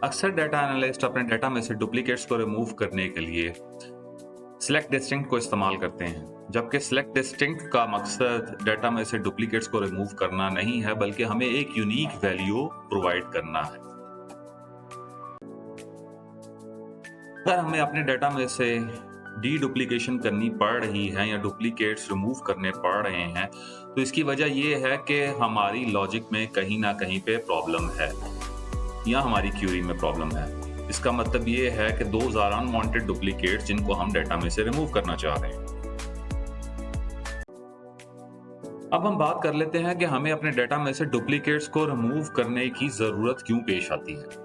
अक्सर data analyst अपने data में से डुप्लीकेट्स को रिमूव करने के लिए सिलेक्ट डिस्टिंक्ट को इस्तेमाल करते हैं, जबकि सिलेक्ट डिस्टिंक्ट का मकसद डाटा में से डुप्लीकेट्स को रिमूव करना नहीं है, बल्कि हमें एक यूनिक वैल्यू प्रोवाइड करना है। अगर हमें अपने डाटा में से डी डुप्लीकेशन करनी पड़ रही है या डुप्लीकेट्स रिमूव करने पड़ रहे हैं, तो इसकी वजह यह है कि हमारी लॉजिक में कहीं ना कहीं पे प्रॉब्लम है या हमारी क्यूरी में प्रॉब्लम है। इसका मतलब ये है कि 2000 अनवांटेड डुप्लीकेट्स जिनको हम डाटा में से रिमूव करना चाह रहे हैं। अब हम बात कर लेते हैं कि हमें अपने डाटा में से डुप्लीकेट्स को रिमूव करने की जरूरत क्यों पेश आती है।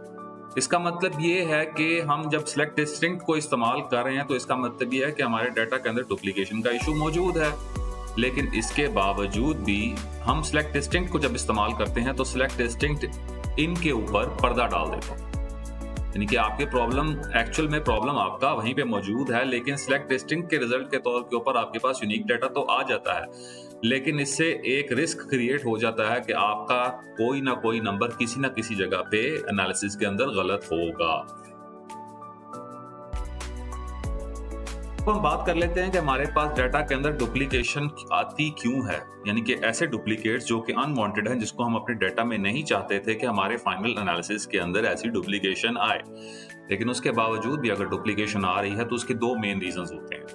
इसका मतलब ये है कि हम जब सिलेक्ट डिस्टिंक्ट को इस्तेमाल कर रहे हैं तो इसका मतलब ये है कि हमारे डाटा के अंदर डुप्लीकेशन का इशू मौजूद है, लेकिन इसके बावजूद भी हम सिलेक्ट डिस्टिंक्ट को जब इस्तेमाल करते हैं तो सिलेक्ट डिस्टिंक्ट इनके ऊपर पर्दा डाल देता है। यानी कि आपके प्रॉब्लम एक्चुअल में प्रॉब्लम आपका वहीं पे मौजूद है, लेकिन सिलेक्ट डिस्टिंक्ट के रिजल्ट के तौर के ऊपर आपके पास यूनिक डाटा तो आ जाता है, लेकिन इससे एक रिस्क क्रिएट हो जाता है कि आपका कोई ना कोई नंबर किसी ना किसी जगह पे एनालिसिस के अंदर गलत होगा। तो हम बात कर लेते हैं कि हमारे पास डाटा के अंदर डुप्लीकेशन आती क्यों है, यानी कि ऐसे डुप्लीकेट्स जो कि अनवांटेड हैं, जिसको हम अपने डाटा में नहीं चाहते थे कि हमारे फाइनल एनालिसिस के अंदर ऐसी डुप्लीकेशन आए, लेकिन उसके बावजूद भी अगर डुप्लीकेशन आ रही है तो उसके दो मेन रीजंस होते हैं।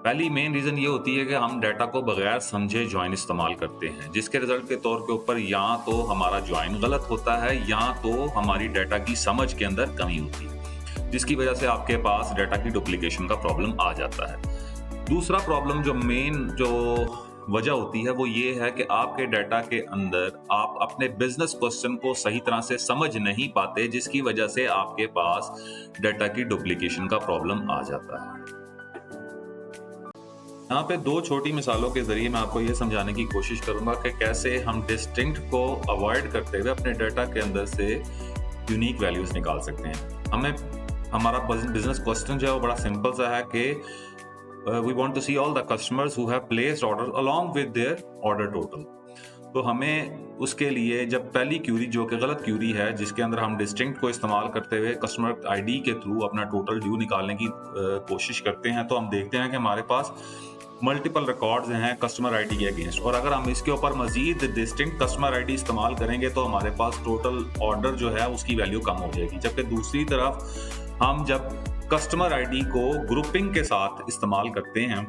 पहली मेन रीजन ये होती है कि हम डाटा को बगैर समझे ज्वाइन इस्तेमाल करते हैं, जिसके रिजल्ट के तौर के ऊपर या तो हमारा ज्वाइन गलत होता है या तो हमारी डाटा की समझ के अंदर कमी होती है, जिसकी वजह से आपके पास डाटा की डुप्लीकेशन का प्रॉब्लम आ जाता है। दूसरा प्रॉब्लम जो वजह होती है वो ये है कि आपके डाटा के अंदर आप अपने बिजनेस क्वेश्चन को सही तरह से समझ नहीं पाते, जिसकी वजह से आपके पास डाटा की डुप्लीकेशन का प्रॉब्लम आ जाता है। यहाँ पे दो छोटी मिसालों के जरिए मैं आपको ये समझाने की कोशिश करूंगा कि कैसे हम डिस्टिंक्ट को अवॉइड करते हुए अपने डाटा के अंदर से यूनिक वैल्यूज निकाल सकते हैं। हमारा बिजनेस क्वेश्चन जो है वो बड़ा सिंपल सा है कि we want to see all the customers who have placed order along with their order total. तो हमें उसके लिए जब पहली क्यूरी जो कि गलत क्यूरी है, जिसके अंदर हम डिस्टिंक्ट को इस्तेमाल करते हुए कस्टमर आईडी के थ्रू अपना टोटल ड्यू निकालने की कोशिश करते हैं, तो हम देखते हैं कि हमारे पास मल्टीपल रिकॉर्ड्स हैं कस्टमर आईडी के अगेंस्ट, और अगर हम इसके ऊपर मजीद डिस्टिंक्ट कस्टमर आईडी इस्तेमाल करेंगे तो हमारे पास टोटल ऑर्डर जो है उसकी वैल्यू कम हो जाएगी। जबकि दूसरी तरफ हम जब कस्टमर आईडी को ग्रुपिंग के साथ इस्तेमाल करते हैं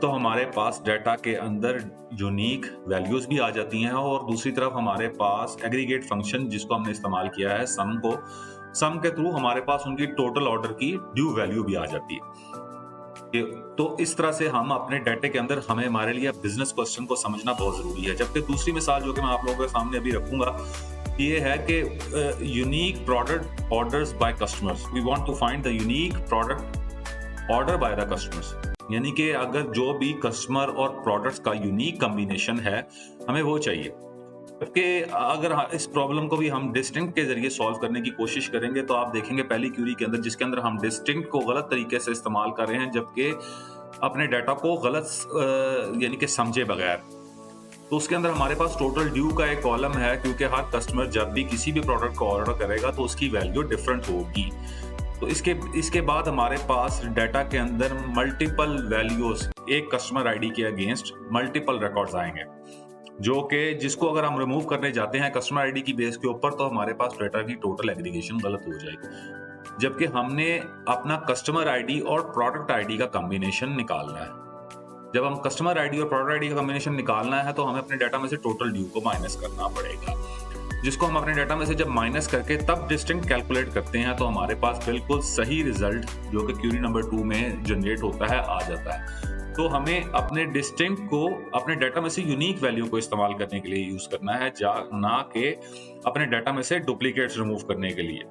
तो हमारे पास डाटा के अंदर यूनिक वैल्यूज भी आ जाती हैं, और दूसरी तरफ हमारे पास एग्रीगेट फंक्शन जिसको हमने इस्तेमाल किया है सम के थ्रू हमारे पास उनकी टोटल ऑर्डर की ड्यू वैल्यू भी आ जाती है। तो इस तरह से हम अपने डाटे के अंदर हमारे लिए बिजनेस क्वेश्चन को समझना बहुत जरूरी है। जबकि दूसरी मिसाल जो कि मैं आप लोगों के सामने अभी रखूंगा ये है कि unique product orders by customers. We want to find the unique product order by the customers, यानी कि अगर जो भी कस्टमर और प्रोडक्ट्स का यूनिक कॉम्बिनेशन है हमें वो चाहिए। कि अगर इस प्रॉब्लम को भी हम डिस्टिंक्ट के जरिए सॉल्व करने की कोशिश करेंगे तो आप देखेंगे पहली क्यूरी के अंदर जिसके अंदर हम डिस्टिंक्ट को गलत तरीके से इस्तेमाल कर रहे हैं, जबकि अपने डाटा को गलत यानी कि समझे बगैर, तो उसके अंदर हमारे पास टोटल ड्यू का एक कॉलम है, क्योंकि हर कस्टमर जब भी किसी भी प्रोडक्ट को ऑर्डर करेगा तो उसकी वैल्यू डिफरेंट होगी। तो इसके बाद हमारे पास डाटा के अंदर मल्टीपल वैल्यूज एक कस्टमर आईडी के अगेंस्ट मल्टीपल रिकॉर्ड्स आएंगे, जो कि जिसको अगर हम रिमूव करने जाते हैं कस्टमर आईडी की बेस के ऊपर तो हमारे पास डाटा की टोटल एग्रीगेशन गलत हो जाएगी, जबकि हमने अपना कस्टमर आईडी और प्रोडक्ट आईडी का कॉम्बिनेशन निकालना है। जब हम कस्टमर आईडी और प्रोडक्ट आईडी का कॉम्बिनेशन निकालना है तो हमें अपने डाटा में से टोटल ड्यू को माइनस करना पड़ेगा, जिसको हम अपने डाटा में से जब माइनस करके तब डिस्टिंक्ट कैलकुलेट करते हैं तो हमारे पास बिल्कुल सही रिजल्ट जो कि क्यूरी नंबर 2 में जनरेट होता है आ जाता है। तो हमें अपने डिस्टिंक्ट को अपने डाटा में से यूनिक वैल्यू को इस्तेमाल करने के लिए यूज करना है, ना कि अपने डाटा में से डुप्लीकेट्स रिमूव करने के लिए।